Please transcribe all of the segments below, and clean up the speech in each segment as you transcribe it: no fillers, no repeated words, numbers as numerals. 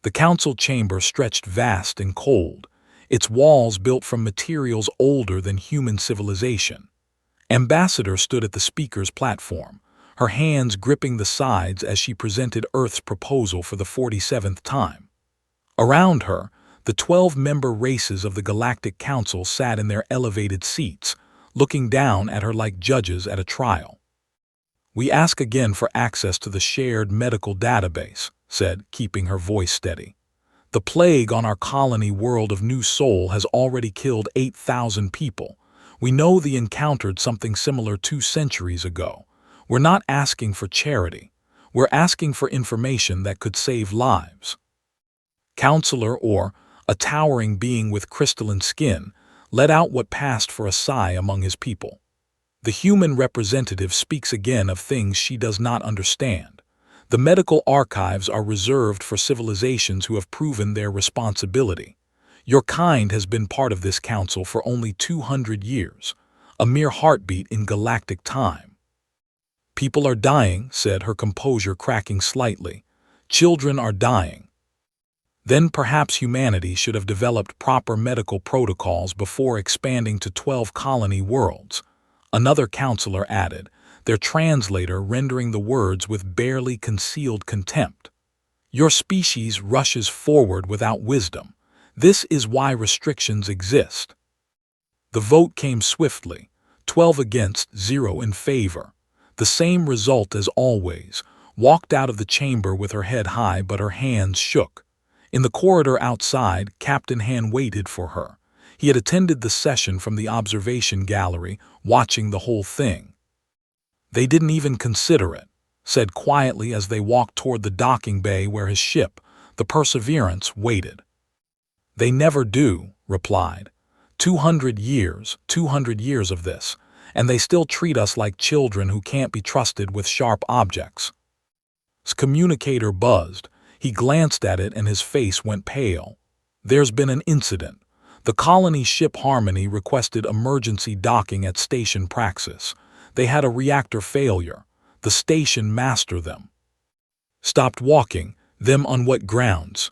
The council chamber stretched vast and cold, its walls built from materials older than human civilization. Ambassador stood at the speaker's platform, her hands gripping the sides as she presented Earth's proposal for the 47th time. Around her, the 12-member races of the Galactic Council sat in their elevated seats, looking down at her like judges at a trial. "We ask again for access to the shared medical database," said, keeping her voice steady. "The plague on our colony world of New Sol has already killed 8,000 people. We know they encountered something similar 2 centuries ago. We're not asking for charity. We're asking for information that could save lives." Counselor, or a towering being with crystalline skin, let out what passed for a sigh among his people. The human representative speaks again of things she does not understand. The medical archives are reserved for civilizations who have proven their responsibility. Your kind has been part of this council for only 200 years, a mere heartbeat in galactic time. "People are dying," said, her composure cracking slightly. "Children are dying. Then perhaps humanity should have developed proper medical protocols before expanding to 12 colony worlds," another counselor added, their translator rendering the words with barely concealed contempt. "Your species rushes forward without wisdom. This is why restrictions exist." The vote came swiftly, 12 against, 0 in favor. The same result as always, walked out of the chamber with her head high but her hands shook. In the corridor outside, Captain Han waited for her. He had attended the session from the observation gallery, watching the whole thing. "They didn't even consider it," said quietly as they walked toward the docking bay where his ship, the Perseverance, waited. "They never do," replied. 200 years of this, and they still treat us like children who can't be trusted with sharp objects." His communicator buzzed. He glanced at it and his face went pale. "There's been an incident. The colony ship Harmony requested emergency docking at Station Praxis. They had a reactor failure. The station master them. Stopped walking. Them on what grounds?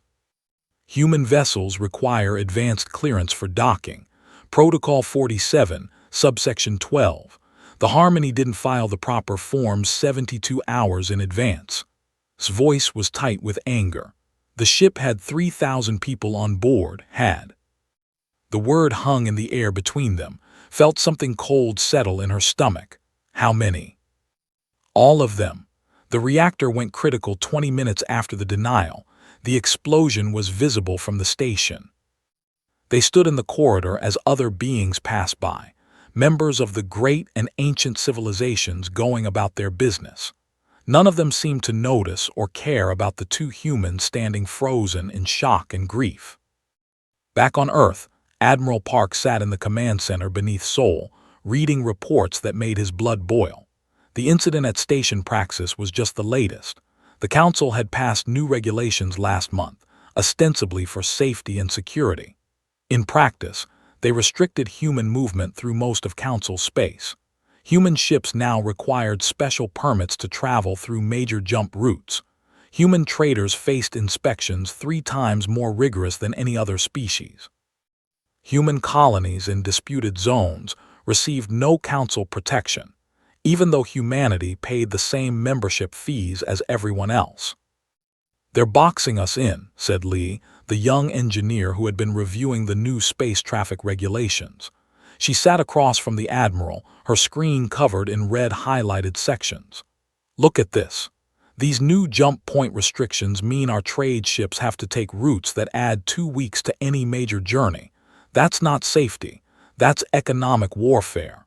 Human vessels require advanced clearance for docking. Protocol 47, subsection 12. The Harmony didn't file the proper forms 72 hours in advance." His voice was tight with anger. "The ship had 3,000 people on board, had." The word hung in the air between them, felt something cold settle in her stomach. "How many?" "All of them. The reactor went critical 20 minutes after the denial. The explosion was visible from the station." They stood in the corridor as other beings passed by, members of the great and ancient civilizations going about their business. None of them seemed to notice or care about the 2 humans standing frozen in shock and grief. Back on Earth, Admiral Park sat in the command center beneath Sol, reading reports that made his blood boil. The incident at Station Praxis was just the latest. The Council had passed new regulations last month, ostensibly for safety and security. In practice, they restricted human movement through most of Council space. Human ships now required special permits to travel through major jump routes. Human traders faced inspections 3 times more rigorous than any other species. Human colonies in disputed zones received no council protection, even though humanity paid the same membership fees as everyone else. "They're boxing us in," said Lee, the young engineer who had been reviewing the new space traffic regulations. She sat across from the Admiral, her screen covered in red highlighted sections. "Look at this. These new jump point restrictions mean our trade ships have to take routes that add 2 weeks to any major journey. That's not safety. That's economic warfare."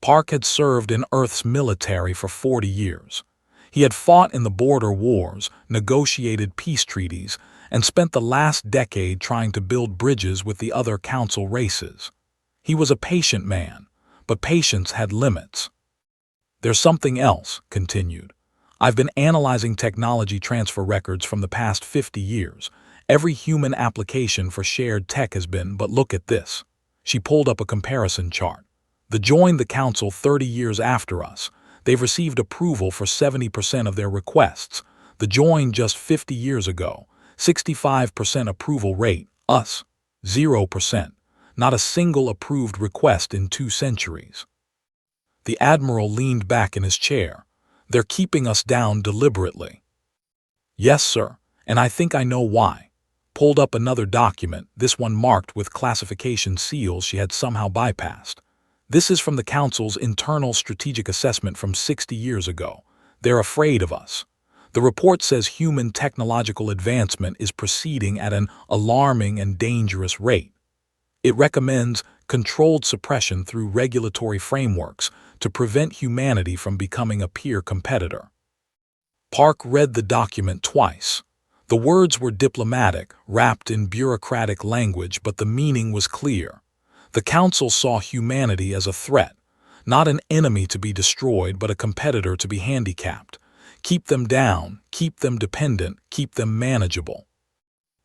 Park had served in Earth's military for 40 years. He had fought in the border wars, negotiated peace treaties, and spent the last decade trying to build bridges with the other council races. He was a patient man, but patience had limits. "There's something else," continued. "I've been analyzing technology transfer records from the past 50 years. Every human application for shared tech has been, but look at this." She pulled up a comparison chart. "They joined the Council 30 years after us. They've received approval for 70% of their requests. They joined just 50 years ago. 65% approval rate, us, 0%. Not a single approved request in 2 centuries. The Admiral leaned back in his chair. They're keeping us down deliberately. Yes, sir, and I think I know why. Pulled up another document, this one marked with classification seals she had somehow bypassed. This is from the Council's internal strategic assessment from 60 years ago. They're afraid of us. The report says human technological advancement is proceeding at an alarming and dangerous rate. It recommends controlled suppression through regulatory frameworks to prevent humanity from becoming a peer competitor. Park read the document twice. The words were diplomatic, wrapped in bureaucratic language, but the meaning was clear. The Council saw humanity as a threat, not an enemy to be destroyed, but a competitor to be handicapped. Keep them down, keep them dependent, keep them manageable.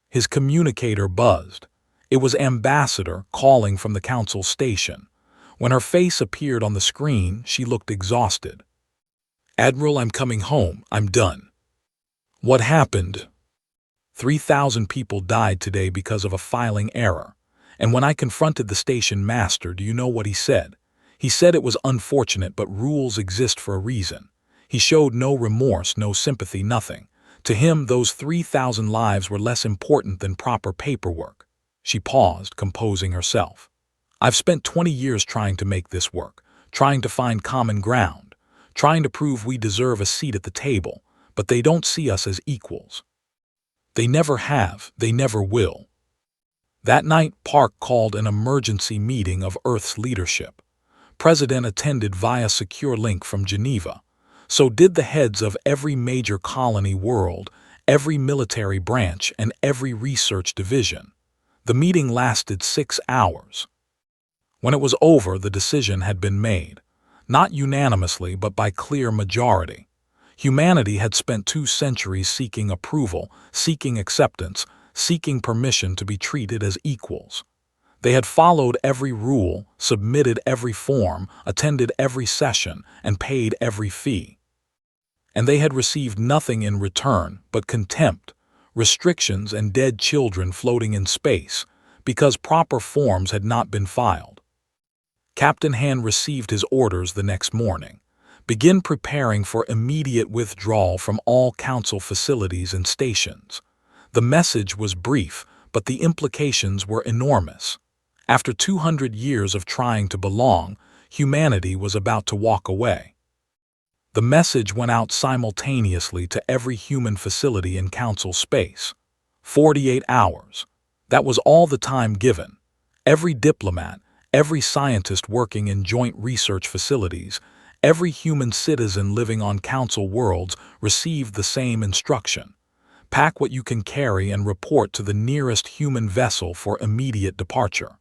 His communicator buzzed. It was Ambassador calling from the Council station. When her face appeared on the screen, she looked exhausted. Admiral, I'm coming home. I'm done. What happened? 3,000 people died today because of a filing error. And when I confronted the station master, do you know what he said? He said it was unfortunate, but rules exist for a reason. He showed no remorse, no sympathy, nothing. To him, those 3,000 lives were less important than proper paperwork. She paused, composing herself. I've spent 20 years trying to make this work, trying to find common ground, trying to prove we deserve a seat at the table, but they don't see us as equals. They never have, they never will. That night, Park called an emergency meeting of Earth's leadership. President attended via secure link from Geneva. So did the heads of every major colony world, every military branch, and every research division. The meeting lasted 6 hours. When it was over, the decision had been made. Not unanimously, but by clear majority. Humanity had spent 2 centuries seeking approval, seeking acceptance, seeking permission to be treated as equals. They had followed every rule, submitted every form, attended every session, and paid every fee. And they had received nothing in return but contempt, restrictions, and dead children floating in space, because proper forms had not been filed. Captain Han received his orders the next morning. Begin preparing for immediate withdrawal from all Council facilities and stations. The message was brief, but the implications were enormous. After 200 years of trying to belong, humanity was about to walk away. The message went out simultaneously to every human facility in Council space. 48 hours. That was all the time given. Every diplomat, every scientist working in joint research facilities, every human citizen living on Council worlds received the same instruction. Pack what you can carry and report to the nearest human vessel for immediate departure.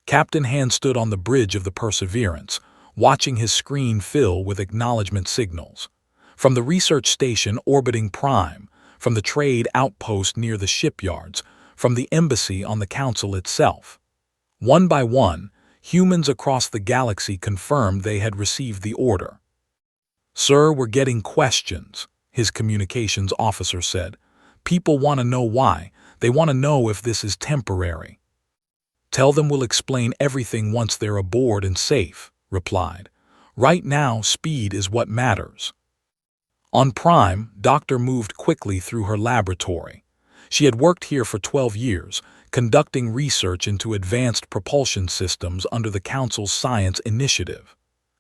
Captain Han stood on the bridge of the Perseverance, watching his screen fill with acknowledgement signals. From the research station orbiting Prime, from the trade outpost near the shipyards, from the embassy on the Council itself. One by one, humans across the galaxy confirmed they had received the order. Sir, we're getting questions, his communications officer said. People want to know why. They want to know if this is temporary. Tell them we'll explain everything once they're aboard and safe, replied. Right now, speed is what matters. On Prime, Doctor moved quickly through her laboratory. She had worked here for 12 years, conducting research into advanced propulsion systems under the Council's science initiative.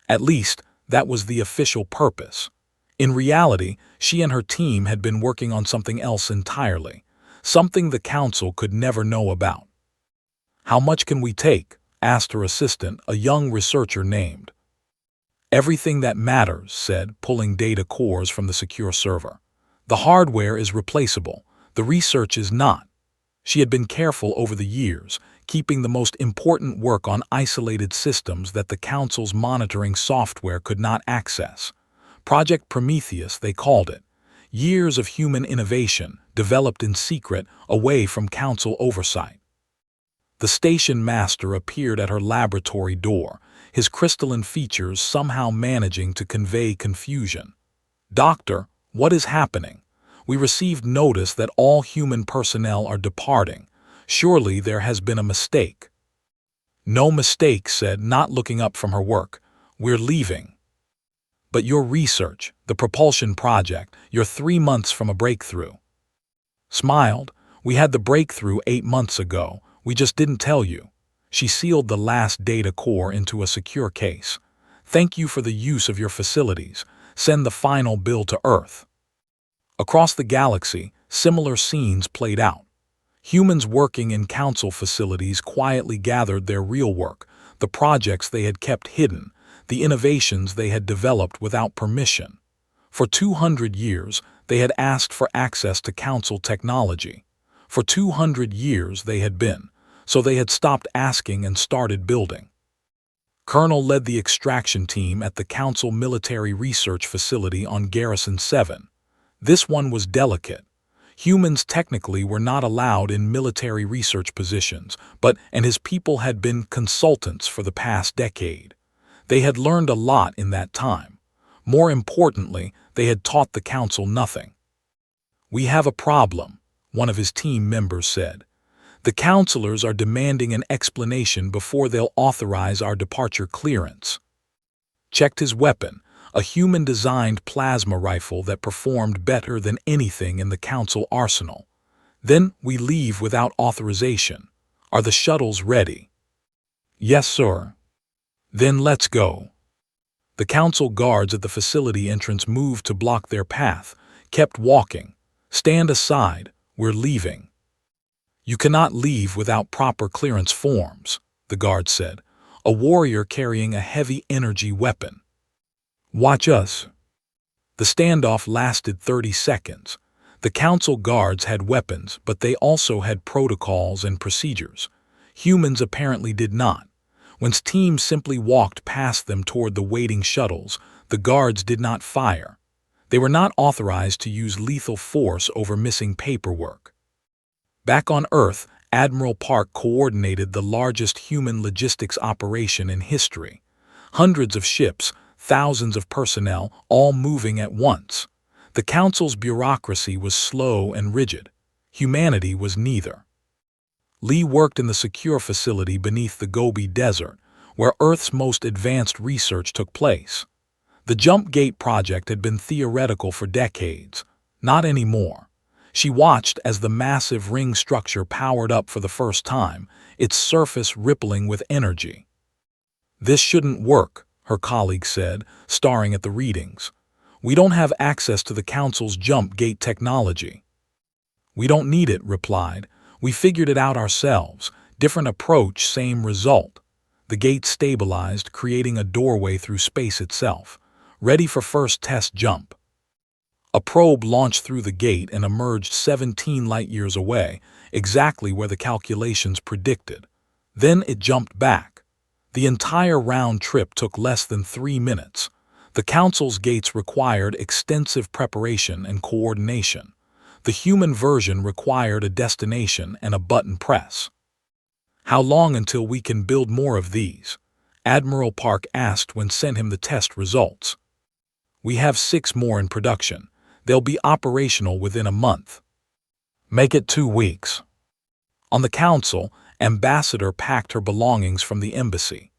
At least, that was the official purpose. In reality, she and her team had been working on something else entirely, something the Council could never know about. How much can we take? Asked her assistant, a young researcher named. Everything that matters, said, pulling data cores from the secure server. The hardware is replaceable. The research is not. She had been careful over the years, keeping the most important work on isolated systems that the Council's monitoring software could not access. Project Prometheus, they called it. Years of human innovation, developed in secret, away from Council oversight. The station master appeared at her laboratory door, his crystalline features somehow managing to convey confusion. Doctor, what is happening? We received notice that all human personnel are departing. Surely there has been a mistake." "No mistake," said, not looking up from her work. "We're leaving." "But your research, the propulsion project, you're 3 months from a breakthrough." Smiled. "We had the breakthrough 8 months ago. We just didn't tell you." She sealed the last data core into a secure case. "Thank you for the use of your facilities. Send the final bill to Earth." Across the galaxy, similar scenes played out. Humans working in council facilities quietly gathered their real work, the projects they had kept hidden, the innovations they had developed without permission. For 200 years, they had asked for access to council technology. For 200 years they had been, so they had stopped asking and started building. Colonel led the extraction team at the Council Military Research Facility on Garrison 7. This one was delicate. Humans technically were not allowed in military research positions, and his people had been consultants for the past decade. They had learned a lot in that time. More importantly, they had taught the council nothing. "We have a problem," one of his team members said. "The counselors are demanding an explanation before they'll authorize our departure clearance." Checked his weapon, a human-designed plasma rifle that performed better than anything in the council arsenal. "Then we leave without authorization. Are the shuttles ready?" "Yes, sir." "Then let's go." The council guards at the facility entrance moved to block their path, kept walking. "Stand aside, we're leaving." "You cannot leave without proper clearance forms," the guard said, a warrior carrying a heavy energy weapon. "Watch us." The standoff lasted 30 seconds. The council guards had weapons, but they also had protocols and procedures. Humans apparently did not. When teams simply walked past them toward the waiting shuttles, the guards did not fire. They were not authorized to use lethal force over missing paperwork. Back on Earth, Admiral Park coordinated the largest human logistics operation in history. Hundreds of ships, thousands of personnel, all moving at once. The council's bureaucracy was slow and rigid. Humanity was neither. Lee worked in the secure facility beneath the Gobi Desert, where Earth's most advanced research took place. The Jump Gate project had been theoretical for decades. Not anymore. She watched as the massive ring structure powered up for the first time, its surface rippling with energy. "This shouldn't work," her colleague said, staring at the readings. "We don't have access to the council's jump gate technology." "We don't need it," replied. "We figured it out ourselves. Different approach, same result." The gate stabilized, creating a doorway through space itself. Ready for first test jump. A probe launched through the gate and emerged 17 light-years away, exactly where the calculations predicted. Then it jumped back. The entire round trip took less than 3 minutes. The council's gates required extensive preparation and coordination. The human version required a destination and a button press. "How long until we can build more of these?" Admiral Park asked when sent him the test results. "We have 6 more in production. They'll be operational within a month." "Make it 2 weeks." On the council, Ambassador packed her belongings from the embassy.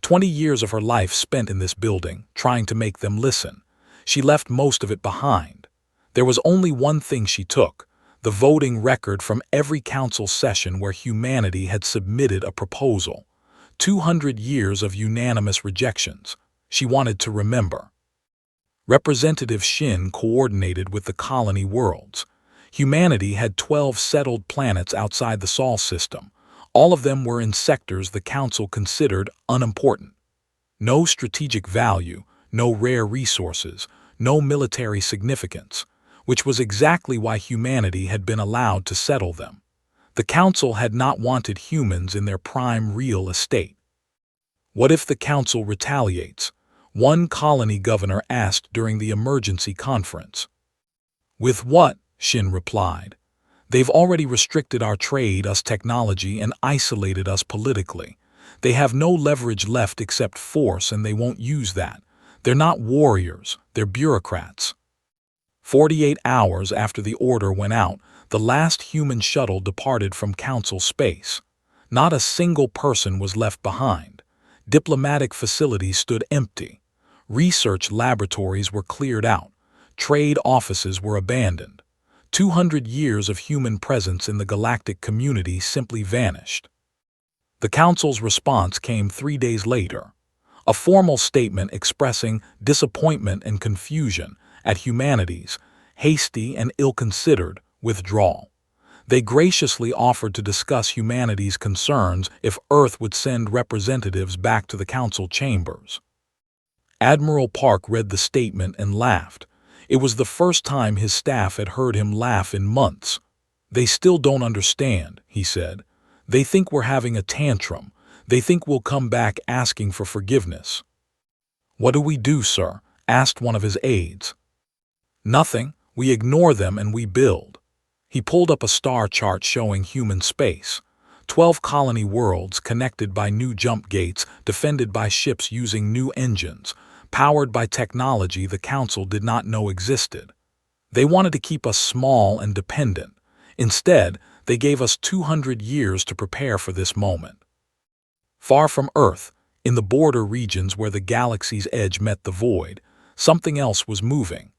20 years of her life spent in this building, trying to make them listen. She left most of it behind. There was only one thing she took, the voting record from every council session where humanity had submitted a proposal. 200 years of unanimous rejections. She wanted to remember. Representative Shin coordinated with the colony worlds. Humanity had 12 settled planets outside the Sol system. All of them were in sectors the Council considered unimportant. No strategic value, no rare resources, no military significance, which was exactly why humanity had been allowed to settle them. The Council had not wanted humans in their prime real estate. "What if the Council retaliates?" one colony governor asked during the emergency conference. "With what?" Shin replied. "They've already restricted our trade, us technology, and isolated us politically. They have no leverage left except force, and they won't use that. They're not warriors, they're bureaucrats." 48 hours after the order went out, the last human shuttle departed from Council space. Not a single person was left behind. Diplomatic facilities stood empty. Research laboratories were cleared out. Trade offices were abandoned. 200 years of human presence in the galactic community simply vanished. The Council's response came 3 days later. A formal statement expressing disappointment and confusion at humanity's hasty and ill-considered withdrawal. They graciously offered to discuss humanity's concerns if Earth would send representatives back to the Council chambers. Admiral Park read the statement and laughed. It was the first time his staff had heard him laugh in months. "They still don't understand," he said. "They think we're having a tantrum. They think we'll come back asking for forgiveness." "What do we do, sir?" asked one of his aides. "Nothing. We ignore them and we build." He pulled up a star chart showing human space. 12 colony worlds connected by new jump gates, defended by ships using new engines, powered by technology the Council did not know existed. They wanted to keep us small and dependent. Instead, they gave us 200 years to prepare for this moment. Far from Earth, in the border regions where the galaxy's edge met the void, something else was moving.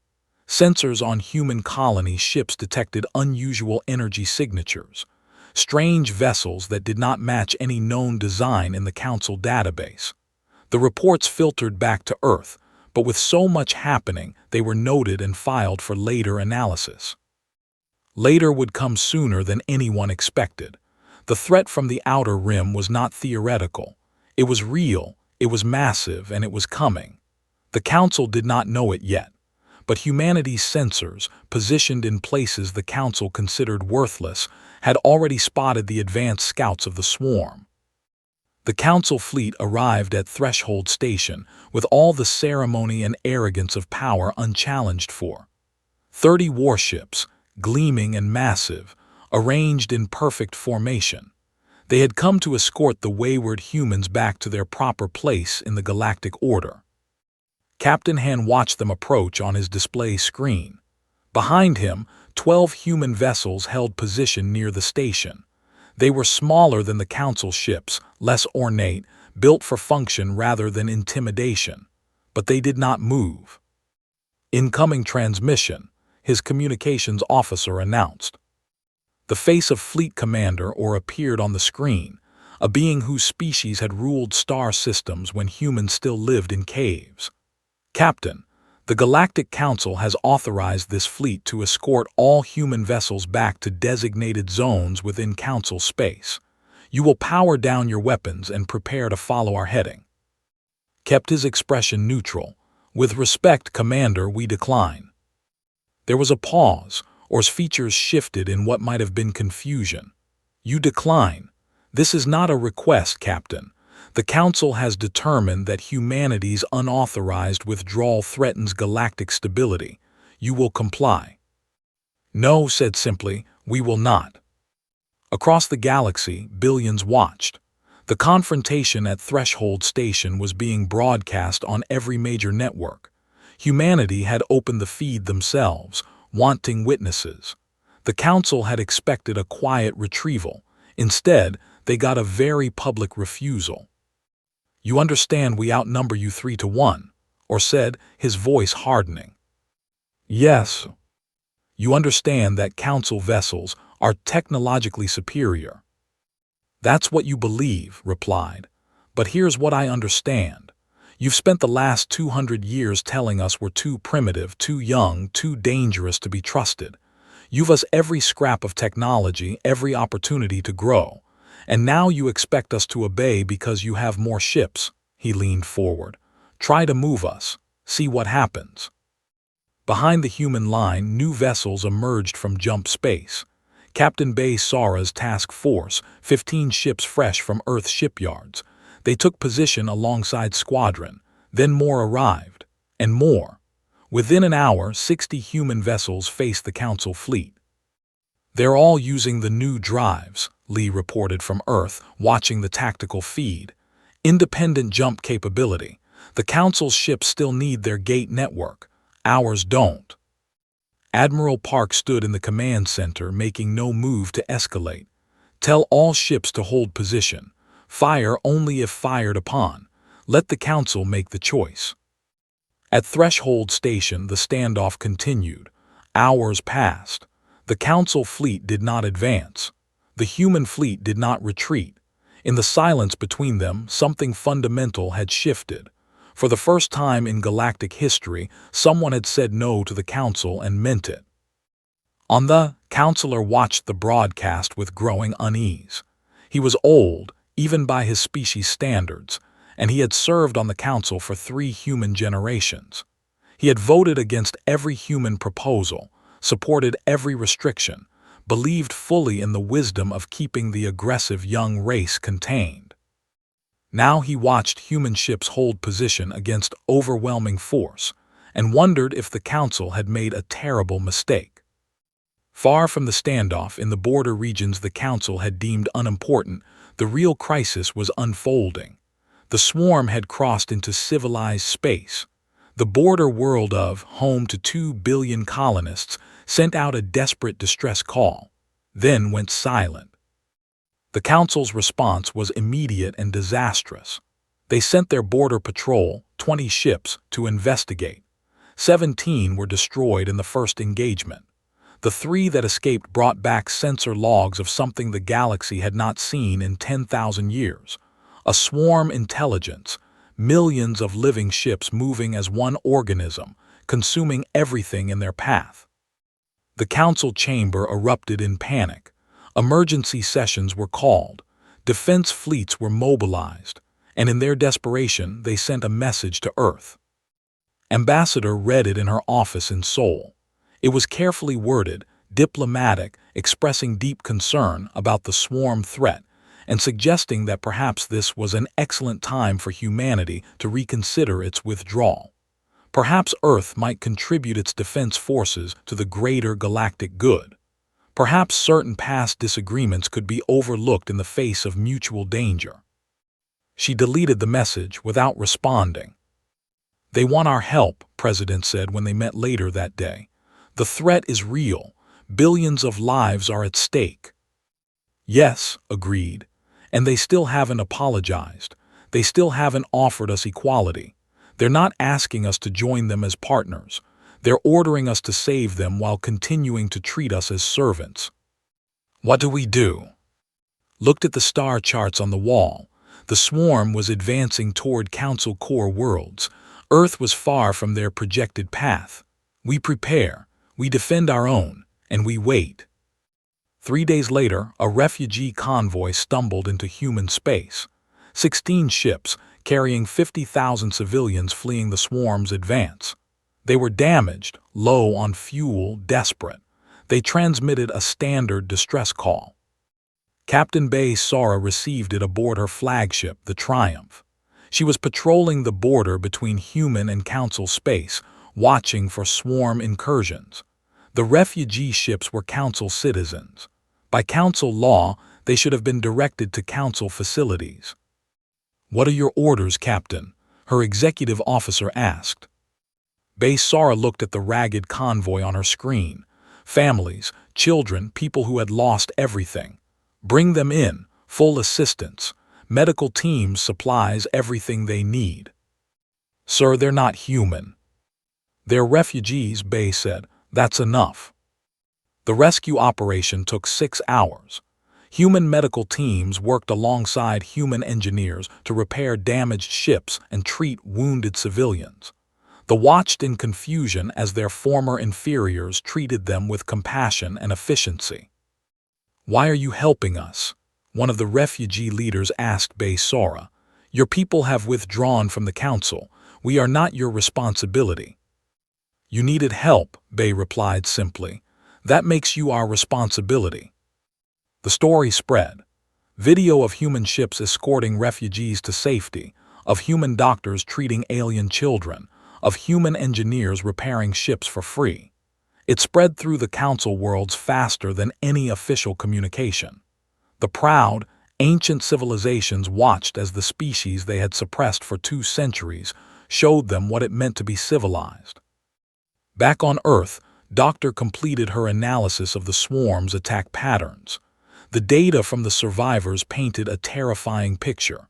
Sensors on human colony ships detected unusual energy signatures, strange vessels that did not match any known design in the Council database. The reports filtered back to Earth, but with so much happening, they were noted and filed for later analysis. Later would come sooner than anyone expected. The threat from the outer rim was not theoretical. It was real, it was massive, and it was coming. The Council did not know it yet, but humanity's sensors, positioned in places the Council considered worthless, had already spotted the advanced scouts of the swarm. The Council fleet arrived at Threshold Station with all the ceremony and arrogance of power unchallenged for. 30 warships, gleaming and massive, arranged in perfect formation. They had come to escort the wayward humans back to their proper place in the galactic order. Captain Han watched them approach on his display screen. Behind him, 12 human vessels held position near the station. They were smaller than the Council ships, less ornate, built for function rather than intimidation. But they did not move. "Incoming transmission," his communications officer announced. The face of Fleet Commander appeared on the screen, a being whose species had ruled star systems when humans still lived in caves. "Captain, the Galactic Council has authorized this fleet to escort all human vessels back to designated zones within Council space. You will power down your weapons and prepare to follow our heading." Kept his expression neutral. "With respect, Commander, we decline." There was a pause, Or's features shifted in what might have been confusion. "You decline? This is not a request, Captain. The Council has determined that humanity's unauthorized withdrawal threatens galactic stability. You will comply." "No," said simply, "we will not." Across the galaxy, billions watched. The confrontation at Threshold Station was being broadcast on every major network. Humanity had opened the feed themselves, wanting witnesses. The Council had expected a quiet retrieval. Instead, they got a very public refusal. "You understand we outnumber you 3-1, Or said, his voice hardening. "Yes. You understand that Council vessels are technologically superior." "That's what you believe," replied. "But here's what I understand. You've spent the last 200 years telling us we're too primitive, too young, too dangerous to be trusted. You've us every scrap of technology, every opportunity to grow. And now you expect us to obey because you have more ships." He leaned forward. "Try to move us. See what happens." Behind the human line, new vessels emerged from jump space. Captain Bay Sara's task force, 15 ships fresh from Earth's shipyards. They took position alongside Squadron. Then more arrived. And more. Within an hour, 60 human vessels faced the Council fleet. "They're all using the new drives," Lee reported from Earth, watching the tactical feed. "Independent jump capability. The Council's ships still need their gate network. Ours don't." Admiral Park stood in the command center, making no move to escalate. "Tell all ships to hold position. Fire only if fired upon. Let the Council make the choice." At Threshold Station, the standoff continued. Hours passed. The Council fleet did not advance. The human fleet did not retreat. In the silence between them, something fundamental had shifted. For the first time in galactic history, someone had said no to the Council and meant it. The Counselor watched the broadcast with growing unease. He was old, even by his species standards, and he had served on the Council for 3 human generations. He had voted against every human proposal, supported every restriction, believed fully in the wisdom of keeping the aggressive young race contained. Now he watched human ships hold position against overwhelming force and wondered if the Council had made a terrible mistake. Far from the standoff in the border regions the Council had deemed unimportant, the real crisis was unfolding. The swarm had crossed into civilized space. The border world home to 2 billion colonists sent out a desperate distress call, then went silent. The Council's response was immediate and disastrous. They sent their border patrol, 20 ships, to investigate. 17 were destroyed in the first engagement. The 3 that escaped brought back sensor logs of something the galaxy had not seen in 10,000 years. A swarm intelligence, millions of living ships moving as one organism, consuming everything in their path. The Council chamber erupted in panic. Emergency sessions were called. Defense fleets were mobilized, and in their desperation they sent a message to Earth. Ambassador read it in her office in Seoul. It was carefully worded, diplomatic, expressing deep concern about the swarm threat, and suggesting that perhaps this was an excellent time for humanity to reconsider its withdrawal. Perhaps Earth might contribute its defense forces to the greater galactic good. Perhaps certain past disagreements could be overlooked in the face of mutual danger. She deleted the message without responding. "They want our help," President said when they met later that day. "The threat is real. Billions of lives are at stake." "Yes," agreed. "And they still haven't apologized. They still haven't offered us equality. They're not asking us to join them as partners. They're ordering us to save them while continuing to treat us as servants." "What do we do?" Looked at the star charts on the wall. The swarm was advancing toward Council core worlds. Earth was far from their projected path. "We prepare, we defend our own, and we wait." 3 days later, a refugee convoy stumbled into human space. 16 ships, carrying 50,000 civilians fleeing the swarm's advance. They were damaged, low on fuel, desperate. They transmitted a standard distress call. Captain Bae Sora received it aboard her flagship, the Triumph. She was patrolling the border between human and Council space, watching for swarm incursions. The refugee ships were Council citizens. By Council law, they should have been directed to Council facilities. "What are your orders, Captain?" her executive officer asked. Bae Sora looked at the ragged convoy on her screen. Families, children, people who had lost everything. "Bring them in, full assistance. Medical teams, supplies, everything they need." "Sir, they're not human." "They're refugees," Bae said. "That's enough." The rescue operation took 6 hours. Human medical teams worked alongside human engineers to repair damaged ships and treat wounded civilians. They watched in confusion as their former inferiors treated them with compassion and efficiency. "Why are you helping us?" one of the refugee leaders asked Bae Sora. "Your people have withdrawn from the Council. We are not your responsibility." "You needed help," Bae replied simply. "That makes you our responsibility." The story spread. Video of human ships escorting refugees to safety, of human doctors treating alien children, of human engineers repairing ships for free. It spread through the Council worlds faster than any official communication. The proud, ancient civilizations watched as the species they had suppressed for 2 centuries showed them what it meant to be civilized. Back on Earth, Doctor completed her analysis of the swarm's attack patterns. The data from the survivors painted a terrifying picture.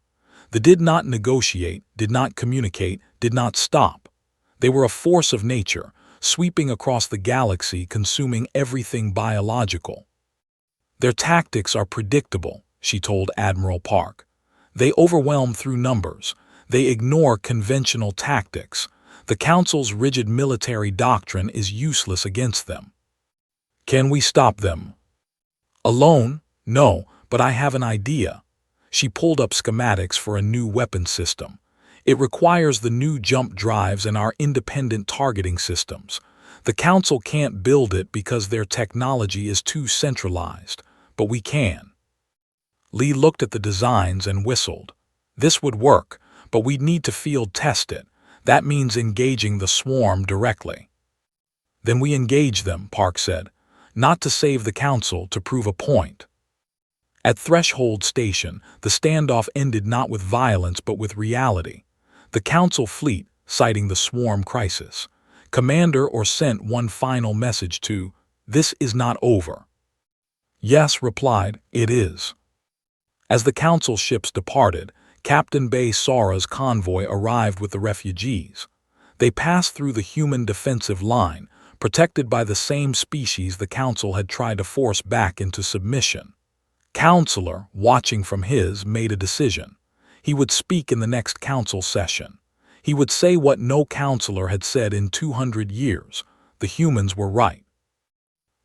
They did not negotiate, did not communicate, did not stop. They were a force of nature, sweeping across the galaxy, consuming everything biological. Their tactics are predictable, she told Admiral Park. They overwhelm through numbers. They ignore conventional tactics. The Council's rigid military doctrine is useless against them. Can we stop them? Alone? No, but I have an idea. She pulled up schematics for a new weapon system. It requires the new jump drives and our independent targeting systems. The Council can't build it because their technology is too centralized, but we can. Lee looked at the designs and whistled. This would work, but we'd need to field test it. That means engaging the swarm directly. Then we engage them, Park said. Not to save the Council, to prove a point. At Threshold Station, the standoff ended not with violence but with reality. The Council fleet, citing the swarm crisis, Commander or sent one final message to, "This is not over." Yes, replied, it is. As the Council ships departed, Captain Bay Sora's convoy arrived with the refugees. They passed through the human defensive line, protected by the same species the Council had tried to force back into submission. Counselor, watching from his, made a decision. He would speak in the next Council session. He would say what no counselor had said in 200 years. The humans were right.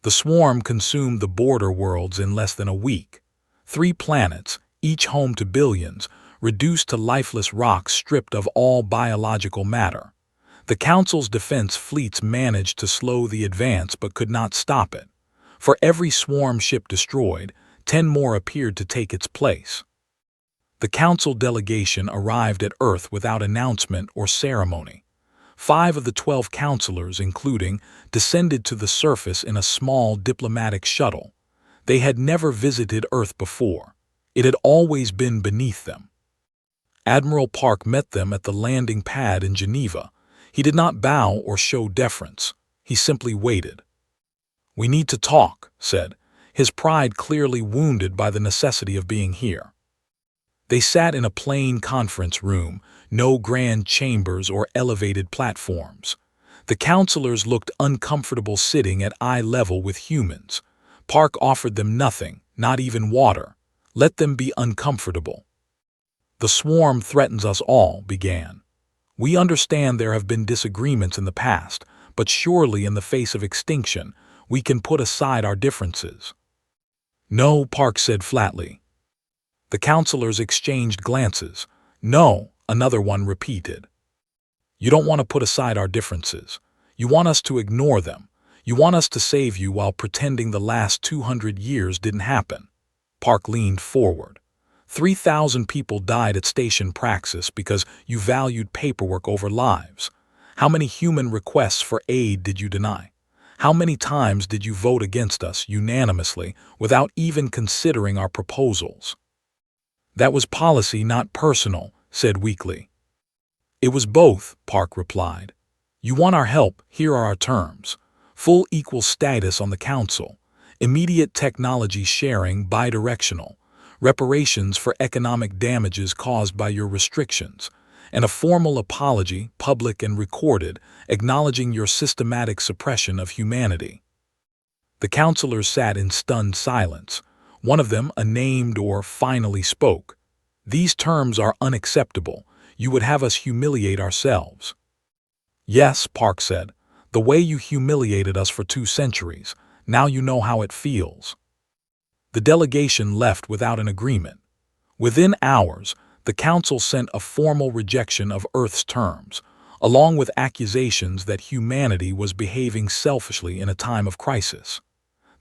The swarm consumed the border worlds in less than a week. 3 planets, each home to billions, reduced to lifeless rocks stripped of all biological matter. The Council's defense fleets managed to slow the advance but could not stop it. For every swarm ship destroyed, 10 more appeared to take its place. The Council delegation arrived at Earth without announcement or ceremony. 5 of the 12 counselors, including, descended to the surface in a small diplomatic shuttle. They had never visited Earth before. It had always been beneath them. Admiral Park met them at the landing pad in Geneva. He did not bow or show deference. He simply waited. "We need to talk," said, his pride clearly wounded by the necessity of being here. They sat in a plain conference room, no grand chambers or elevated platforms. The counselors looked uncomfortable sitting at eye level with humans. Park offered them nothing, not even water. Let them be uncomfortable. "The swarm threatens us all," began. "We understand there have been disagreements in the past, but surely in the face of extinction, we can put aside our differences." "No," Park said flatly. The counselors exchanged glances. "No," another one repeated. "You don't want to put aside our differences. You want us to ignore them. You want us to save you while pretending the last 200 years didn't happen." Park leaned forward. 3,000 people died at Station Praxis because you valued paperwork over lives. How many human requests for aid did you deny? How many times did you vote against us unanimously without even considering our proposals? "That was policy, not personal," said weakly. "It was both," Park replied. "You want our help, here are our terms. Full equal status on the Council, immediate technology sharing bidirectional, reparations for economic damages caused by your restrictions, and a formal apology, public and recorded, acknowledging your systematic suppression of humanity." The counselors sat in stunned silence. One of them, unnamed or finally, spoke. "These terms are unacceptable. You would have us humiliate ourselves." "Yes," Park said, "the way you humiliated us for 2 centuries. Now you know how it feels." The delegation left without an agreement. Within hours, the Council sent a formal rejection of Earth's terms, along with accusations that humanity was behaving selfishly in a time of crisis.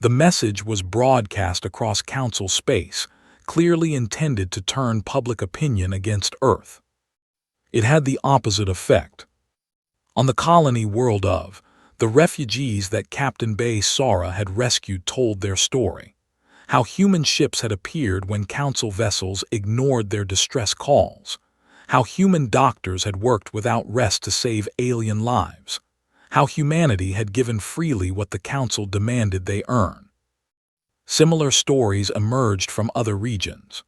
The message was broadcast across Council space, clearly intended to turn public opinion against Earth. It had the opposite effect. On the colony world of, the refugees that Captain Bay Sora had rescued told their story. How human ships had appeared when Council vessels ignored their distress calls. How human doctors had worked without rest to save alien lives. how humanity had given freely what the Council demanded they earn. Similar stories emerged from other regions.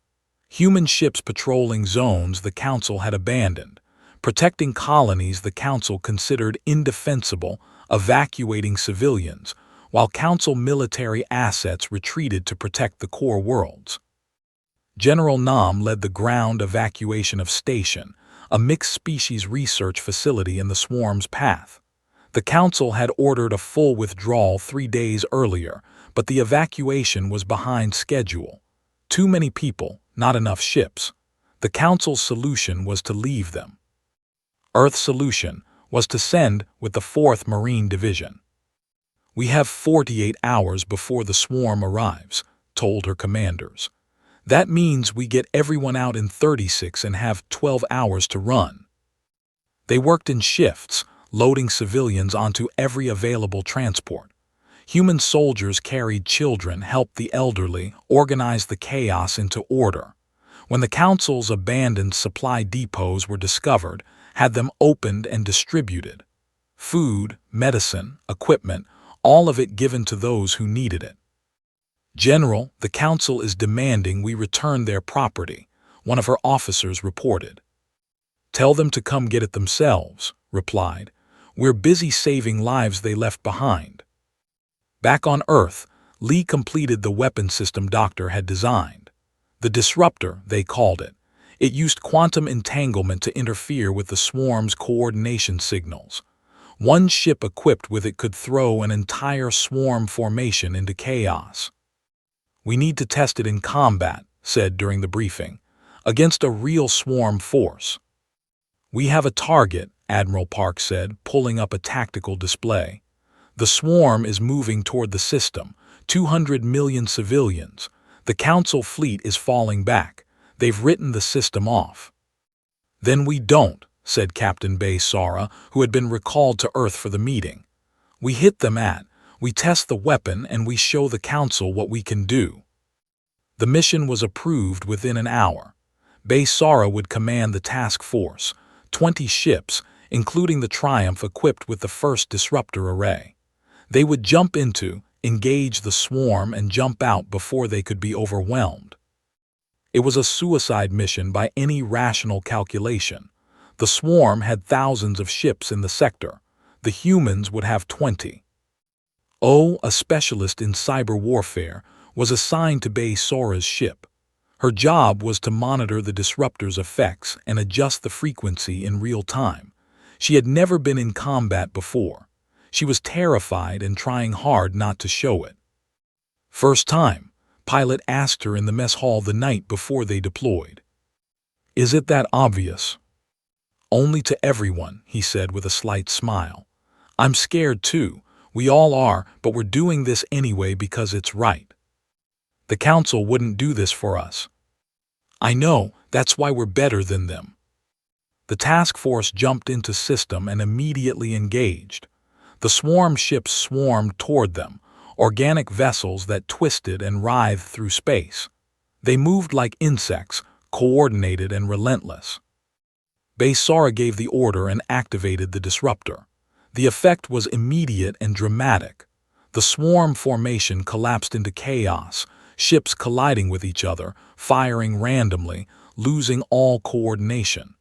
Human ships patrolling zones the Council had abandoned, protecting colonies the Council considered indefensible, evacuating civilians, while Council military assets retreated to protect the core worlds. General Nam led the ground evacuation of Station, a mixed-species research facility in the swarm's path. The Council had ordered a full withdrawal 3 days earlier, but the evacuation was behind schedule. Too many people, not enough ships. The Council's solution was to leave them. Earth's solution was to send with the 4th Marine Division. "We have 48 hours before the swarm arrives," told her commanders. "That means we get everyone out in 36 and have 12 hours to run." They worked in shifts, loading civilians onto every available transport. Human soldiers carried children, helped the elderly, organized the chaos into order. When the Council's abandoned supply depots were discovered, had them opened and distributed. Food, medicine, equipment, all of it given to those who needed it. "General, the Council is demanding we return their property," one of her officers reported. "Tell them to come get it themselves," replied. "We're busy saving lives they left behind." Back on Earth, Lee completed the weapon system Doctor had designed. The Disruptor, they called it. It used quantum entanglement to interfere with the swarm's coordination signals. One ship equipped with it could throw an entire swarm formation into chaos. "We need to test it in combat," said during the briefing, "against a real swarm force." "We have a target," Admiral Park said, pulling up a tactical display. "The swarm is moving toward the system, 200 million civilians. The Council fleet is falling back. They've written the system off." "Then we don't," said Captain Bay Sara, who had been recalled to Earth for the meeting. "We hit them we test the weapon and we show the Council what we can do." The mission was approved within an hour. Bay Sara would command the task force, 20 ships, including the Triumph equipped with the first disruptor array. They would jump into, engage the swarm and jump out before they could be overwhelmed. It was a suicide mission by any rational calculation. The swarm had thousands of ships in the sector. The humans would have 20. A specialist in cyber warfare, was assigned to Bay Sara's ship. Her job was to monitor the disruptor's effects and adjust the frequency in real time. She had never been in combat before. She was terrified and trying hard not to show it. "First time," Pilot asked her in the mess hall the night before they deployed. "Is it that obvious?" "Only to everyone," he said with a slight smile. "I'm scared too. We all are, but we're doing this anyway because it's right. The Council wouldn't do this for us." "I know, that's why we're better than them." The task force jumped into system and immediately engaged. The swarm ships swarmed toward them, organic vessels that twisted and writhed through space. They moved like insects, coordinated and relentless. Bay Sara gave the order and activated the disruptor. The effect was immediate and dramatic. The swarm formation collapsed into chaos, ships colliding with each other, firing randomly, losing all coordination.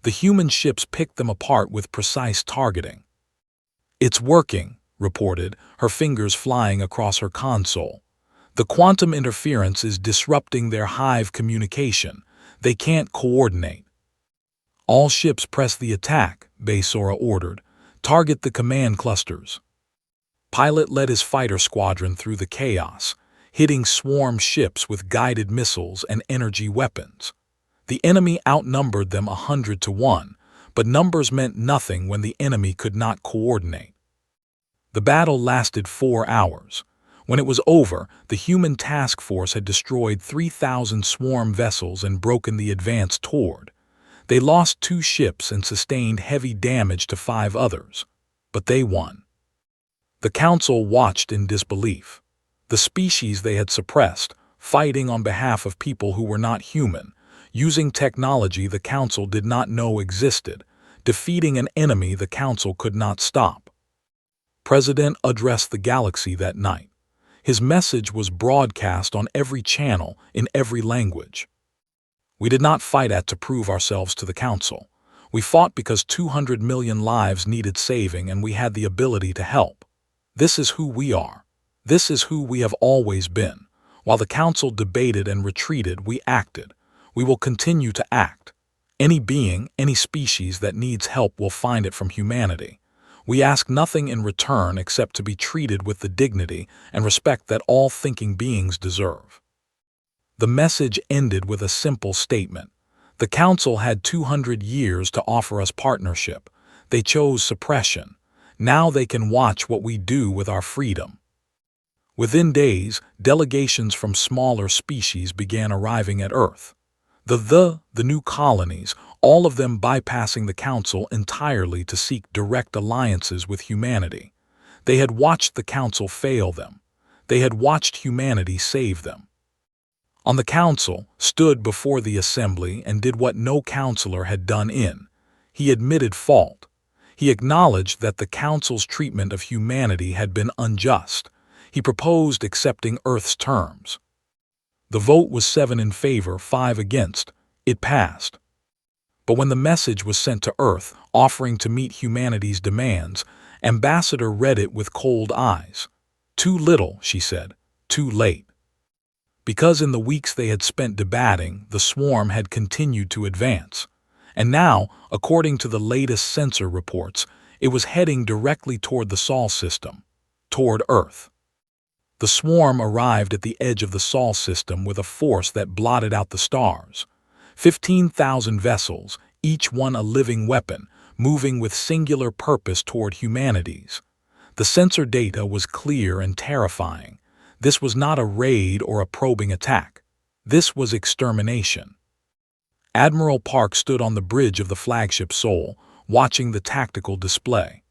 The human ships picked them apart with precise targeting. "It's working," reported, her fingers flying across her console. "The quantum interference is disrupting their hive communication. They can't coordinate." "All ships press the attack," Bay Sara ordered. "Target the command clusters." Pilot led his fighter squadron through the chaos, hitting swarm ships with guided missiles and energy weapons. The enemy outnumbered them 100 to 1, but numbers meant nothing when the enemy could not coordinate. The battle lasted 4 hours. When it was over, the human task force had destroyed 3,000 swarm vessels and broken the advance toward. They lost 2 ships and sustained heavy damage to 5 others, but they won. The Council watched in disbelief. The species they had suppressed, fighting on behalf of people who were not human, using technology the Council did not know existed, defeating an enemy the Council could not stop. President addressed the galaxy that night. His message was broadcast on every channel in every language. We did not fight to prove ourselves to the Council. We fought because 200 million lives needed saving and we had the ability to help. This is who we are. This is who we have always been. While the Council debated and retreated, we acted. We will continue to act. Any being, any species that needs help will find it from humanity. We ask nothing in return except to be treated with the dignity and respect that all thinking beings deserve. The message ended with a simple statement. The Council had 200 years to offer us partnership. They chose suppression. Now they can watch what we do with our freedom. Within days, delegations from smaller species began arriving at Earth. The new colonies, all of them bypassing the Council entirely to seek direct alliances with humanity. They had watched the Council fail them. They had watched humanity save them. On the Council, stood before the Assembly and did what no counselor had done in. He admitted fault. He acknowledged that the Council's treatment of humanity had been unjust. He proposed accepting Earth's terms. The vote was 7 in favor, 5 against. It passed. But when the message was sent to Earth, offering to meet humanity's demands, Ambassador read it with cold eyes. Too little, she said. Too late. Because in the weeks they had spent debating, the swarm had continued to advance. And now, according to the latest sensor reports, it was heading directly toward the Sol system, toward Earth. The swarm arrived at the edge of the Sol system with a force that blotted out the stars. 15,000 vessels, each one a living weapon, moving with singular purpose toward humanity's. The sensor data was clear and terrifying. This was not a raid or a probing attack. This was extermination. Admiral Park stood on the bridge of the flagship Sol, watching the tactical display.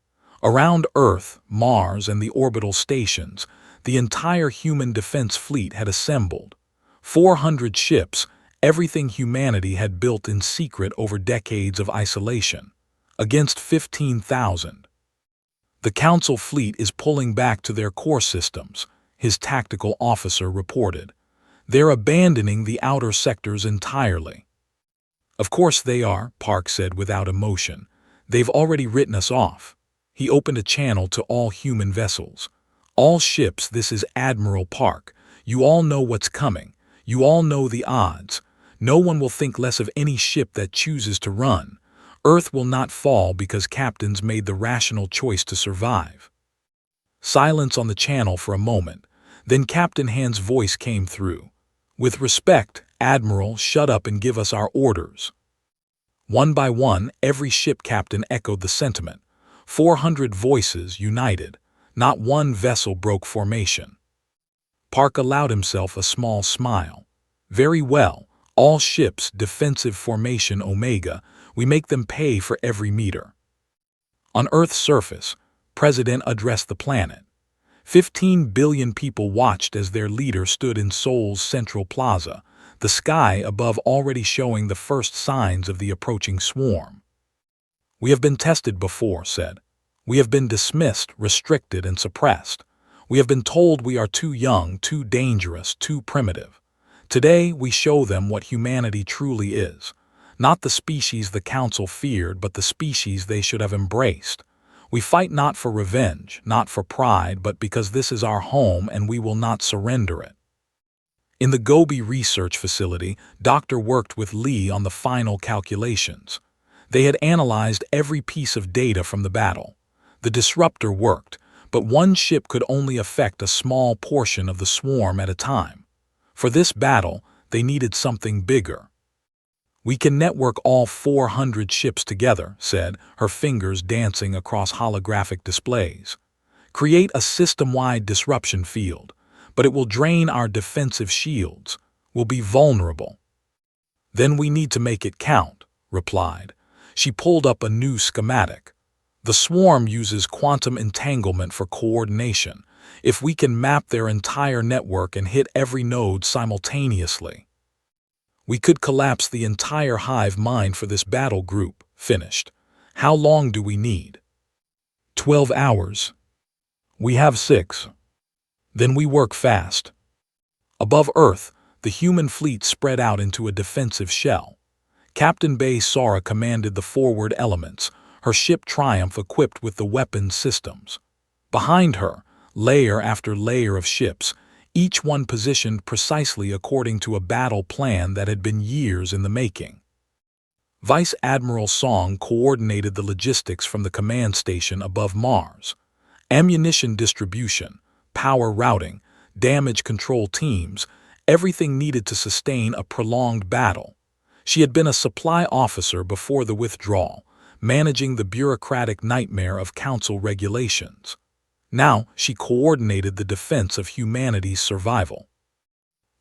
Around Earth, Mars, and the orbital stations, the entire human defense fleet had assembled. 400 ships, everything humanity had built in secret over decades of isolation, against 15,000. The Council fleet is pulling back to their core systems, his tactical officer reported. They're abandoning the outer sectors entirely. Of course they are, Park said without emotion. They've already written us off. He opened a channel to all human vessels. All ships, this is Admiral Park. You all know what's coming. You all know the odds. No one will think less of any ship that chooses to run. Earth will not fall because captains made the rational choice to survive. Silence on the channel for a moment. Then Captain Hand's voice came through. With respect, Admiral, shut up and give us our orders. One by one, every ship captain echoed the sentiment. 400 voices united. Not one vessel broke formation. Park allowed himself a small smile. Very well, all ships, defensive formation Omega, we make them pay for every meter. On Earth's surface, President addressed the planet. 15 billion people watched as their leader stood in Seoul's central plaza, the sky above already showing the first signs of the approaching swarm. We have been tested before, said. We have been dismissed, restricted, and suppressed. We have been told we are too young, too dangerous, too primitive. Today, we show them what humanity truly is. Not the species the Council feared, but the species they should have embraced. We fight not for revenge, not for pride, but because this is our home and we will not surrender it. In the Gobi Research Facility, Doctor worked with Lee on the final calculations. They had analyzed every piece of data from the battle. The disruptor worked, but one ship could only affect a small portion of the swarm at a time. For this battle, they needed something bigger. We can network all 400 ships together, said, her fingers dancing across holographic displays. Create a system-wide disruption field, but it will drain our defensive shields. We'll be vulnerable. Then we need to make it count, replied. She pulled up a new schematic. The swarm uses quantum entanglement for coordination. If we can map their entire network and hit every node simultaneously, we could collapse the entire hive mind for this battle group, finished. How long do we need? 12 hours. We have 6. Then we work fast. Above Earth, the human fleet spread out into a defensive shell. Captain Bay Sora commanded the forward elements, her ship Triumph equipped with the weapons systems. Behind her, layer after layer of ships, each one positioned precisely according to a battle plan that had been years in the making. Vice Admiral Song coordinated the logistics from the command station above Mars. Ammunition distribution, power routing, damage control teams, everything needed to sustain a prolonged battle. She had been a supply officer before the withdrawal, managing the bureaucratic nightmare of council regulations. Now she coordinated the defense of humanity's survival.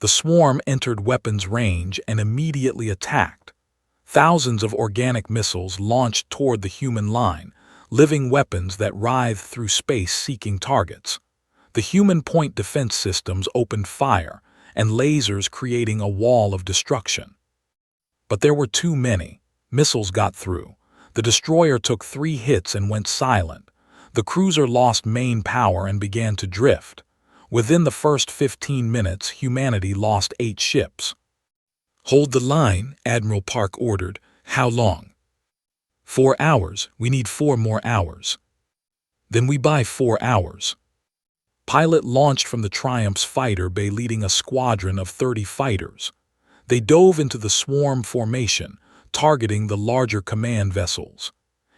The swarm entered weapons range and immediately attacked. Thousands of organic missiles launched toward the human line, living weapons that writhed through space seeking targets. The human point defense systems opened fire, and lasers creating a wall of destruction. But there were too many. Missiles got through. The destroyer took 3 hits and went silent. The cruiser lost main power and began to drift. Within the first 15 minutes, humanity lost 8 ships. "Hold the line," Admiral Park ordered. "How long?" 4 hours. We need 4 more hours. Then we buy 4 hours. Pilot launched from the Triumph's fighter bay leading a squadron of 30 fighters. They dove into the swarm formation, targeting the larger command vessels.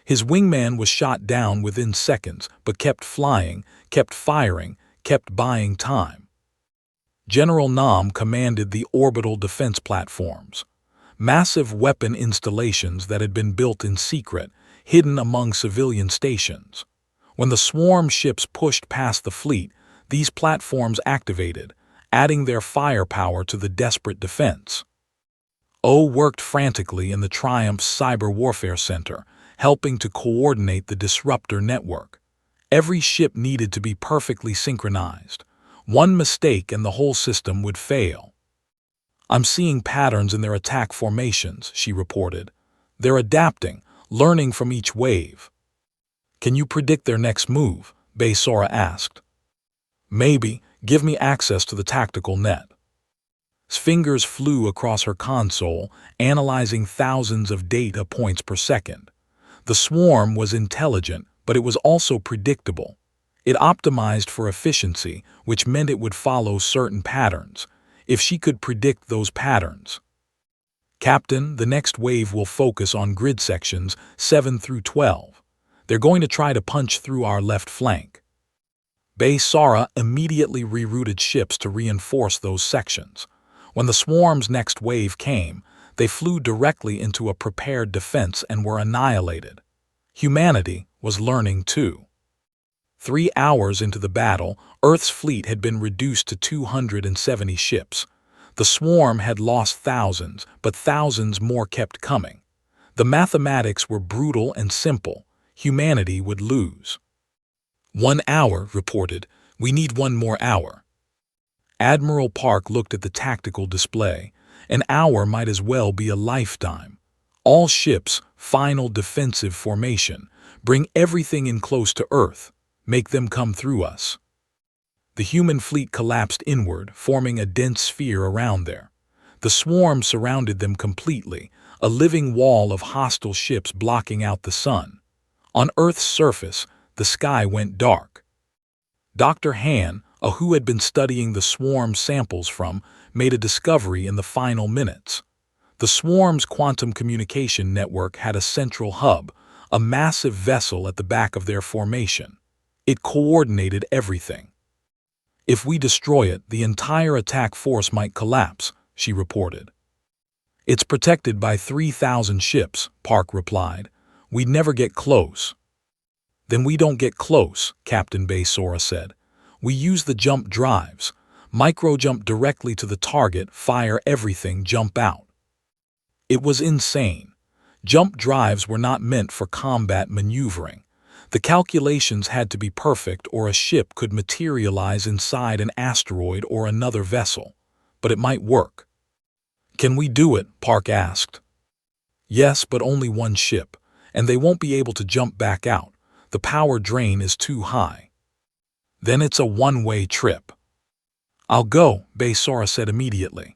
His wingman was shot down within seconds, but kept flying, kept firing, kept buying time. General Nam commanded the orbital defense platforms, massive weapon installations that had been built in secret, hidden among civilian stations. When the swarm ships pushed past the fleet, these platforms activated, adding their firepower to the desperate defense. O worked frantically in the Triumph's Cyber Warfare Center, helping to coordinate the disruptor network. Every ship needed to be perfectly synchronized. One mistake and the whole system would fail. "I'm seeing patterns in their attack formations," she reported. "They're adapting, learning from each wave." "Can you predict their next move?" Bay Sora asked. "Maybe. Give me access to the tactical net." Fingers flew across her console, analyzing thousands of data points per second. The swarm was intelligent, but it was also predictable. It optimized for efficiency, which meant it would follow certain patterns, if she could predict those patterns. "Captain, the next wave will focus on grid sections 7 through 12. They're going to try to punch through our left flank." Bay Sara immediately rerouted ships to reinforce those sections. When the swarm's next wave came, they flew directly into a prepared defense and were annihilated. Humanity was learning too. 3 hours into the battle, Earth's fleet had been reduced to 270 ships. The swarm had lost thousands, but thousands more kept coming. The mathematics were brutal and simple. Humanity would lose. 1 hour, reported. We need 1 more hour. Admiral Park looked at the tactical display. An hour might as well be a lifetime. All ships, final defensive formation. Bring everything in close to Earth. Make them come through us. The human fleet collapsed inward, forming a dense sphere around there. The swarm surrounded them completely, a living wall of hostile ships blocking out the sun. On Earth's surface, the sky went dark. Dr. Han, who had been studying the swarm samples from, made a discovery in the final minutes. The swarm's quantum communication network had a central hub, a massive vessel at the back of their formation. It coordinated everything. "If we destroy it, the entire attack force might collapse," she reported. "It's protected by 3,000 ships," Park replied. "We'd never get close." "Then we don't get close," Captain Bay Sora said. "We use the jump drives. Micro-jump directly to the target, fire everything, jump out." It was insane. Jump drives were not meant for combat maneuvering. The calculations had to be perfect or a ship could materialize inside an asteroid or another vessel. But it might work. "Can we do it?" Park asked. "Yes, but only 1 ship, and they won't be able to jump back out. The power drain is too high." Then it's a one-way trip. I'll go, Baysora said immediately.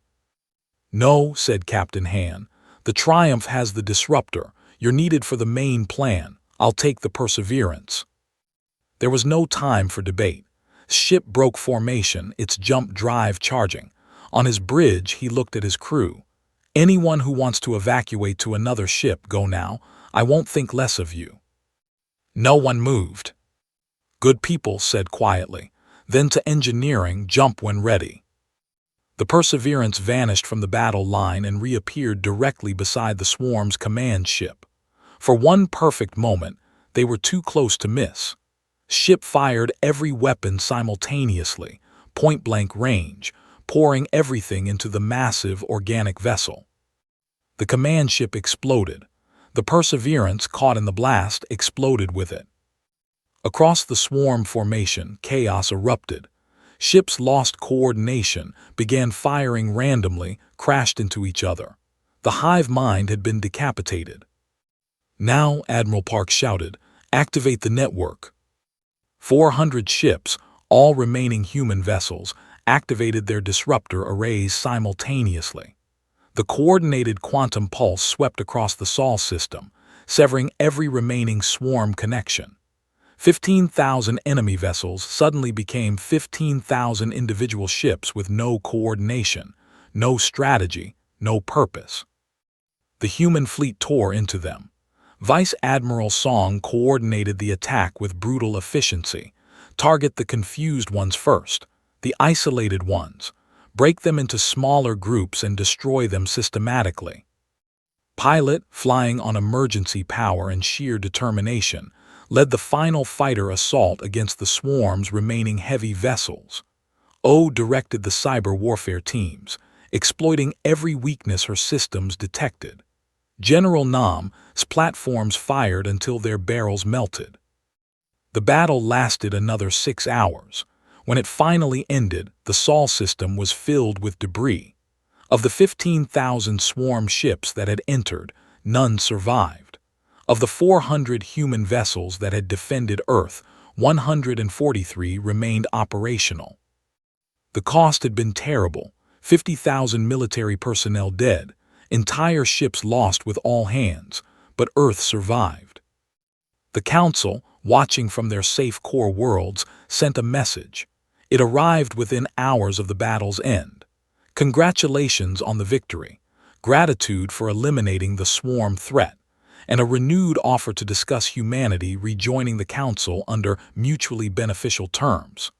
No, said Captain Han. The Triumph has the disruptor. You're needed for the main plan. I'll take the Perseverance. There was no time for debate. Ship broke formation, its jump drive charging. On his bridge, he looked at his crew. Anyone who wants to evacuate to another ship, go now. I won't think less of you. No one moved. Good people, said quietly. Then to engineering, jump when ready. The Perseverance vanished from the battle line and reappeared directly beside the swarm's command ship. For one perfect moment, they were too close to miss. Ship fired every weapon simultaneously, point-blank range, pouring everything into the massive organic vessel. The command ship exploded. The Perseverance, caught in the blast, exploded with it. Across the swarm formation, chaos erupted. Ships lost coordination, began firing randomly, crashed into each other. The hive mind had been decapitated. Now, Admiral Park shouted, activate the network. 400 ships, all remaining human vessels, activated their disruptor arrays simultaneously. The coordinated quantum pulse swept across the Sol system, severing every remaining swarm connection. 15,000 enemy vessels suddenly became 15,000 individual ships with no coordination, no strategy, no purpose. The human fleet tore into them. Vice Admiral Song coordinated the attack with brutal efficiency. Target the confused ones first, the isolated ones. Break them into smaller groups and destroy them systematically. Pilot, flying on emergency power and sheer determination, led the final fighter assault against the swarm's remaining heavy vessels. O directed the cyber warfare teams, exploiting every weakness her systems detected. General Nam's platforms fired until their barrels melted. The battle lasted another 6 hours. When it finally ended, the Sol system was filled with debris. Of the 15,000 swarm ships that had entered, none survived. Of the 400 human vessels that had defended Earth, 143 remained operational. The cost had been terrible, 50,000 military personnel dead, entire ships lost with all hands, but Earth survived. The Council, watching from their safe core worlds, sent a message. It arrived within hours of the battle's end. Congratulations on the victory, gratitude for eliminating the swarm threat, and a renewed offer to discuss humanity rejoining the Council under mutually beneficial terms.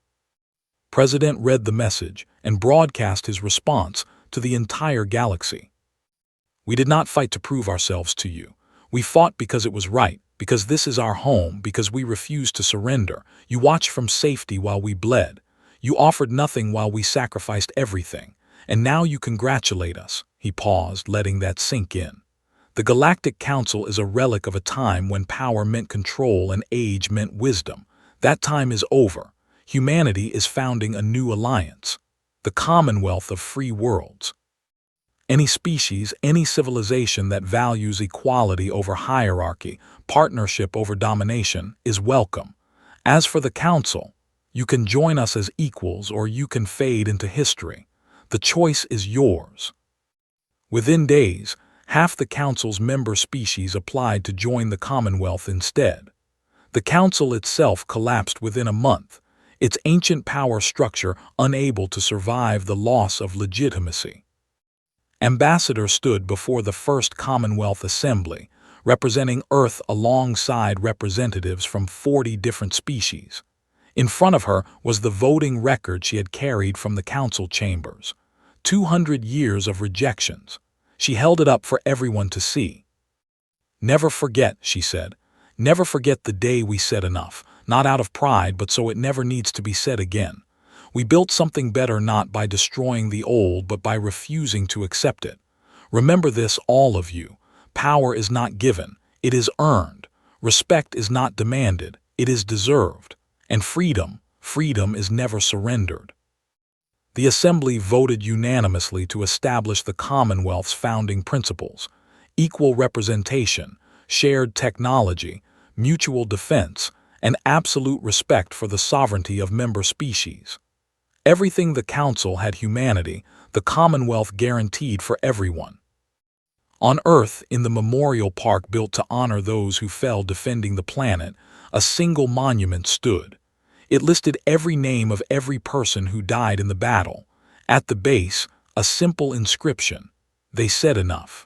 President read the message and broadcast his response to the entire galaxy. We did not fight to prove ourselves to you. We fought because it was right, because this is our home, because we refused to surrender. You watched from safety while we bled. You offered nothing while we sacrificed everything. And now you congratulate us. He paused, letting that sink in. The Galactic Council is a relic of a time when power meant control and age meant wisdom. That time is over. Humanity is founding a new alliance, the Commonwealth of Free Worlds. Any species, any civilization that values equality over hierarchy, partnership over domination, is welcome. As for the Council, you can join us as equals or you can fade into history. The choice is yours. Within days, half the Council's member species applied to join the Commonwealth instead. The Council itself collapsed within a month, its ancient power structure unable to survive the loss of legitimacy. Ambassador stood before the first Commonwealth Assembly, representing Earth alongside representatives from 40 different species. In front of her was the voting record she had carried from the council chambers. 200 years of rejections. She held it up for everyone to see. Never forget, she said. Never forget the day we said enough, not out of pride, but so it never needs to be said again. We built something better not by destroying the old, but by refusing to accept it. Remember this, all of you. Power is not given, it is earned. Respect is not demanded, it is deserved. And freedom is never surrendered. The Assembly voted unanimously to establish the Commonwealth's founding principles: equal representation, shared technology, mutual defense, and absolute respect for the sovereignty of member species. Everything the Council had humanity, the Commonwealth guaranteed for everyone. On Earth, in the memorial park built to honor those who fell defending the planet, a single monument stood. It listed every name of every person who died in the battle. At the base, a simple inscription. They said enough.